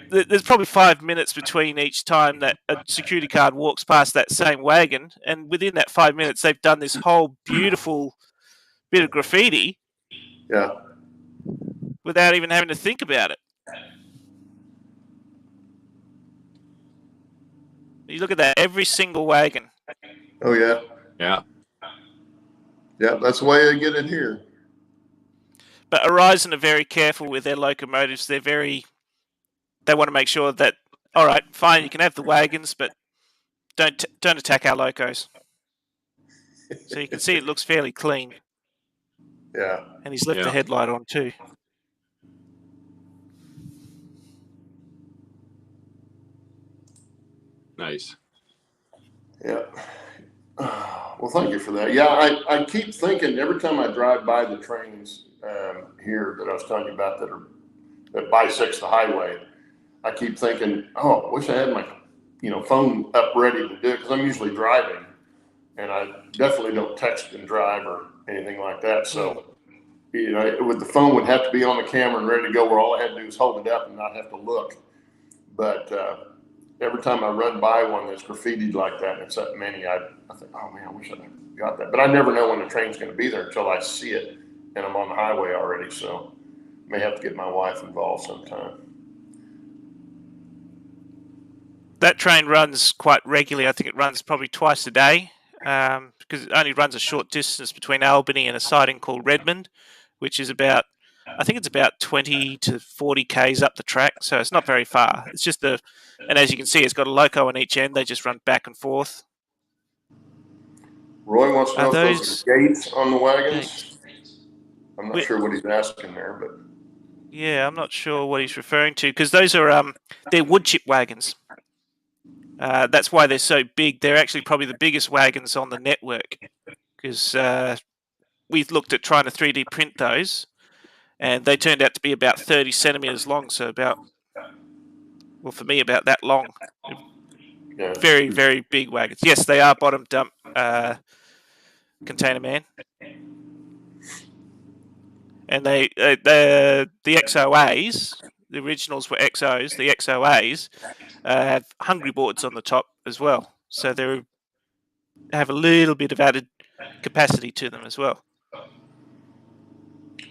there's probably 5 minutes between each time that a security guard walks past that same wagon, and within that 5 minutes, they've done this whole beautiful bit of graffiti. Yeah. Without even having to think about it. You look at that, every single wagon. Oh, yeah. Yeah. Yeah, that's the way they get it here. But Horizon are very careful with their locomotives. They want to make sure that, all right, fine, you can have the wagons, but don't attack our locos. So you can see it looks fairly clean. Yeah. And he's left the headlight on too. Nice. Yeah. Well, thank you for that. Yeah, I keep thinking every time I drive by the trains here that I was telling you about that bisects the highway, I keep thinking, I wish I had my phone up ready to do it because I'm usually driving, and I definitely don't text and drive or anything like that. So, the phone would have to be on the camera and ready to go, where all I had to do is hold it up and not have to look. But every time I run by one that's graffitied like that, and it's that many, I think, oh man, I wish I got that. But I never know when the train's going to be there until I see it, and I'm on the highway already. So, may have to get my wife involved sometime. That train runs quite regularly. I think it runs probably twice a day because it only runs a short distance between Albany and a siding called Redmond, which is about, I think it's about 20 to 40 k's up the track, so it's not very far. It's just and as you can see, it's got a loco on each end. They just run back and forth. Roy wants to know if those are gates on the wagons. Gates. I'm not sure what he's asking there, but yeah, I'm not sure what he's referring to because those are they're wood chip wagons. That's why they're so big. They're actually probably the biggest wagons on the network because we've looked at trying to 3D print those, and they turned out to be about 30 centimeters long. So about, well, for me, about that long. yeah. Very, very big wagons. Yes, they are bottom dump container man. And the XOAs, the originals were XOs. The XOAs have hungry boards on the top as well, so they have a little bit of added capacity to them as well.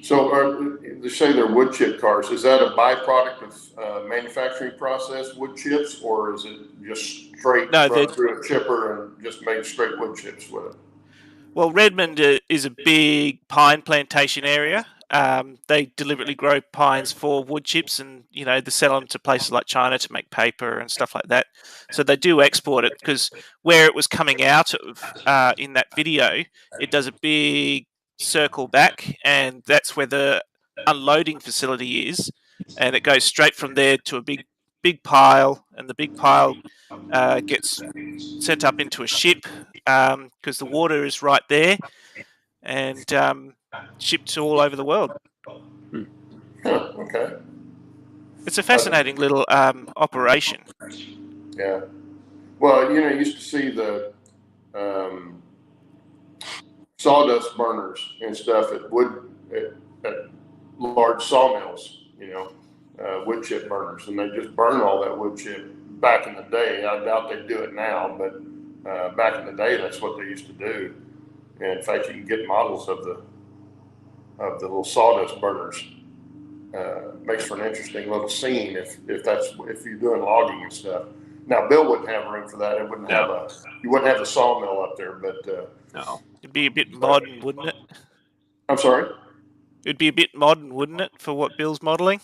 So, they say they're wood chip cars. Is that a byproduct of manufacturing process, wood chips, or is it just straight run through a chipper and just made straight wood chips with it? Well, Redmond is a big pine plantation area. They deliberately grow pines for wood chips, and they sell them to places like China to make paper and stuff like that. So they do export it because where it was coming out of in that video, it does a big circle back, and that's where the unloading facility is, and it goes straight from there to a big pile, and the big pile gets sent up into a ship because the water is right there, and shipped all over the world. Okay. It's a fascinating little operation. Yeah. Well, you used to see the sawdust burners and stuff at large sawmills, wood chip burners, and they just burn all that wood chip back in the day. I doubt they do it now, but back in the day, that's what they used to do. And in fact, you can get models of the little sawdust burners. Makes for an interesting little scene if you're doing logging and stuff. Now, Bill wouldn't have room for that. It wouldn't you wouldn't have the sawmill up there, but no, it'd be a bit modern, wouldn't it? I'm sorry. It'd be a bit modern, wouldn't it, for what Bill's modeling?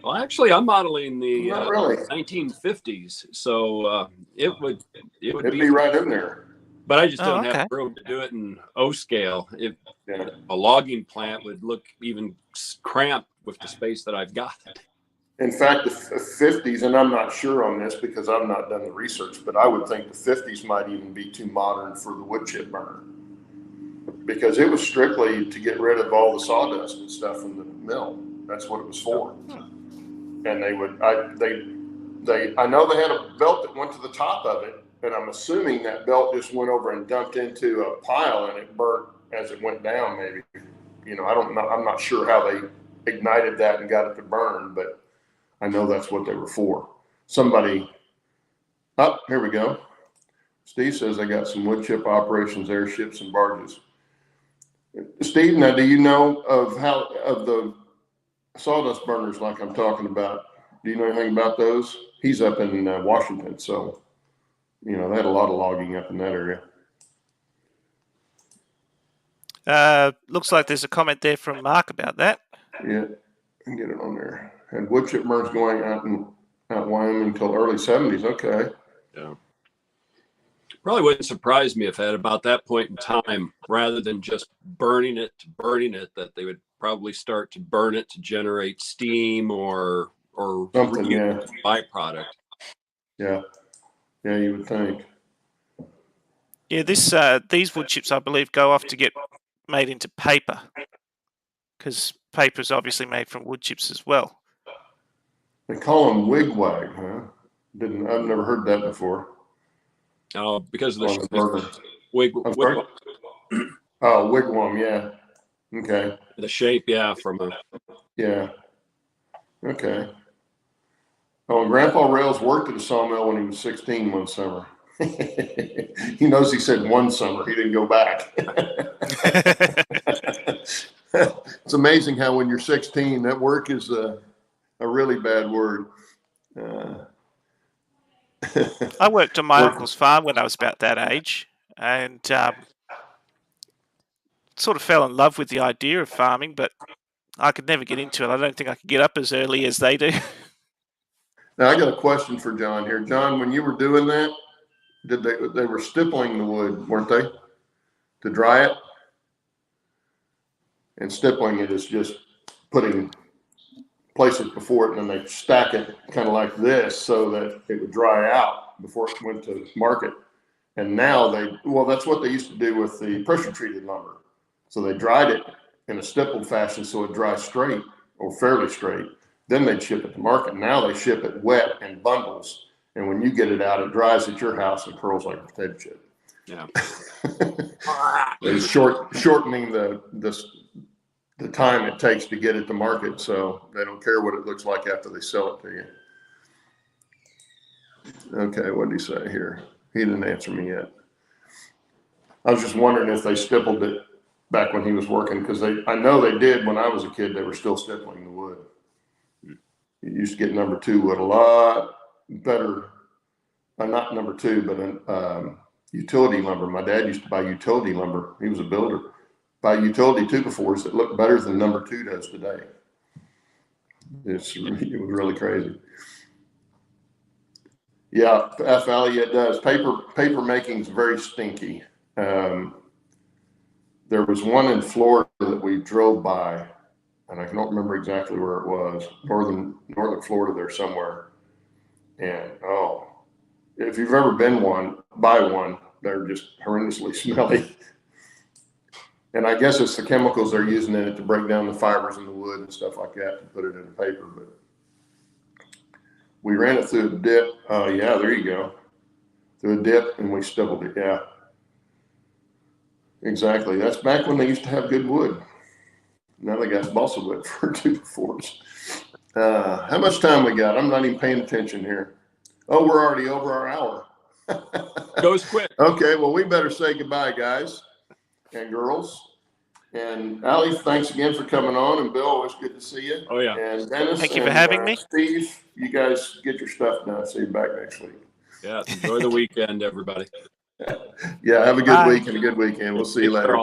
Well, actually, I'm modeling the Not really. 1950s, so it would be right in there. But I just don't have room to do it in O scale. A logging plant would look even cramped with the space that I've got. In fact, the 50s, and I'm not sure on this because I've not done the research, but I would think the 50s might even be too modern for the wood chip burner because it was strictly to get rid of all the sawdust and stuff from the mill. That's what it was for. And I know they had a belt that went to the top of it, and I'm assuming that belt just went over and dumped into a pile and it burnt as it went down, maybe. I don't know. I'm not sure how they ignited that and got it to burn, but I know that's what they were for. Somebody, here we go. Steve says they got some wood chip operations, airships and barges. Steve, now do you know of the sawdust burners like I'm talking about? Do you know anything about those? He's up in Washington, so they had a lot of logging up in that area. Looks like there's a comment there from Mark about that. Yeah, I can get it on there. And wood chip burners going out Wyoming until early 70s. Okay. Yeah. Probably wouldn't surprise me if at about that point in time, rather than just burning it, that they would probably start to burn it to generate steam or something, byproduct. Yeah. Yeah, you would think. Yeah, these wood chips, I believe, go off to get made into paper because paper is obviously made from wood chips as well. They call them wigwag, huh? I've never heard that before. Oh, because of the wigwam. Oh, wigwam, yeah. Okay. The shape, yeah, yeah. Okay. Oh, and Grandpa Rails worked at a sawmill when he was 16 one summer. He knows he said one summer. He didn't go back. It's amazing how when you're 16, that work is a really bad word. I worked on my uncle's farm when I was about that age, and sort of fell in love with the idea of farming, but I could never get into it. I don't think I could get up as early as they do. Now I got a question for John here. John, when you were doing that, they were stippling the wood, weren't they, to dry it? And stippling it is just place it before it, and then they stack it kind of like this so that it would dry out before it went to market. And now that's what they used to do with the pressure treated lumber. So they dried it in a stippled fashion so it dries straight or fairly straight. Then they'd ship it to market. Now they ship it wet in bundles. And when you get it out, it dries at your house and curls like a potato chip. Yeah. It's shortening the time it takes to get it to market, so they don't care what it looks like after they sell it to you. Okay, what did he say here? He didn't answer me yet. I was just wondering if they stippled it back when he was working, because I know they did when I was a kid. They were still stippling the wood. You used to get number 2 wood a lot better. Not number 2, but utility lumber. My dad used to buy utility lumber. He was a builder. Buy utility 2x4s that look better than number 2 does today. It was really crazy. Yeah, F Valley, it does. Paper making is very stinky. There was one in Florida that we drove by, and I don't remember exactly where it was. Northern Florida there somewhere. And if you've ever been by one, they're just horrendously smelly. And I guess it's the chemicals they're using in it to break down the fibers in the wood and stuff like that to put it in the paper. But we ran it through a dip. Yeah, there you go. Through a dip, and we stippled it. Yeah, exactly. That's back when they used to have good wood. Now they got balsa wood for 2x4s. How much time we got? I'm not even paying attention here. Oh, we're already over our hour. Goes quick. Okay, well, we better say goodbye, guys and girls. And Allie, thanks again for coming on. And Bill, always good to see you. Oh, yeah. And Dennis, thank you for having me. Steve, you guys get your stuff done. See you back next week. Yeah, enjoy the weekend, everybody. Yeah, have a good week and a good weekend. We'll see you later.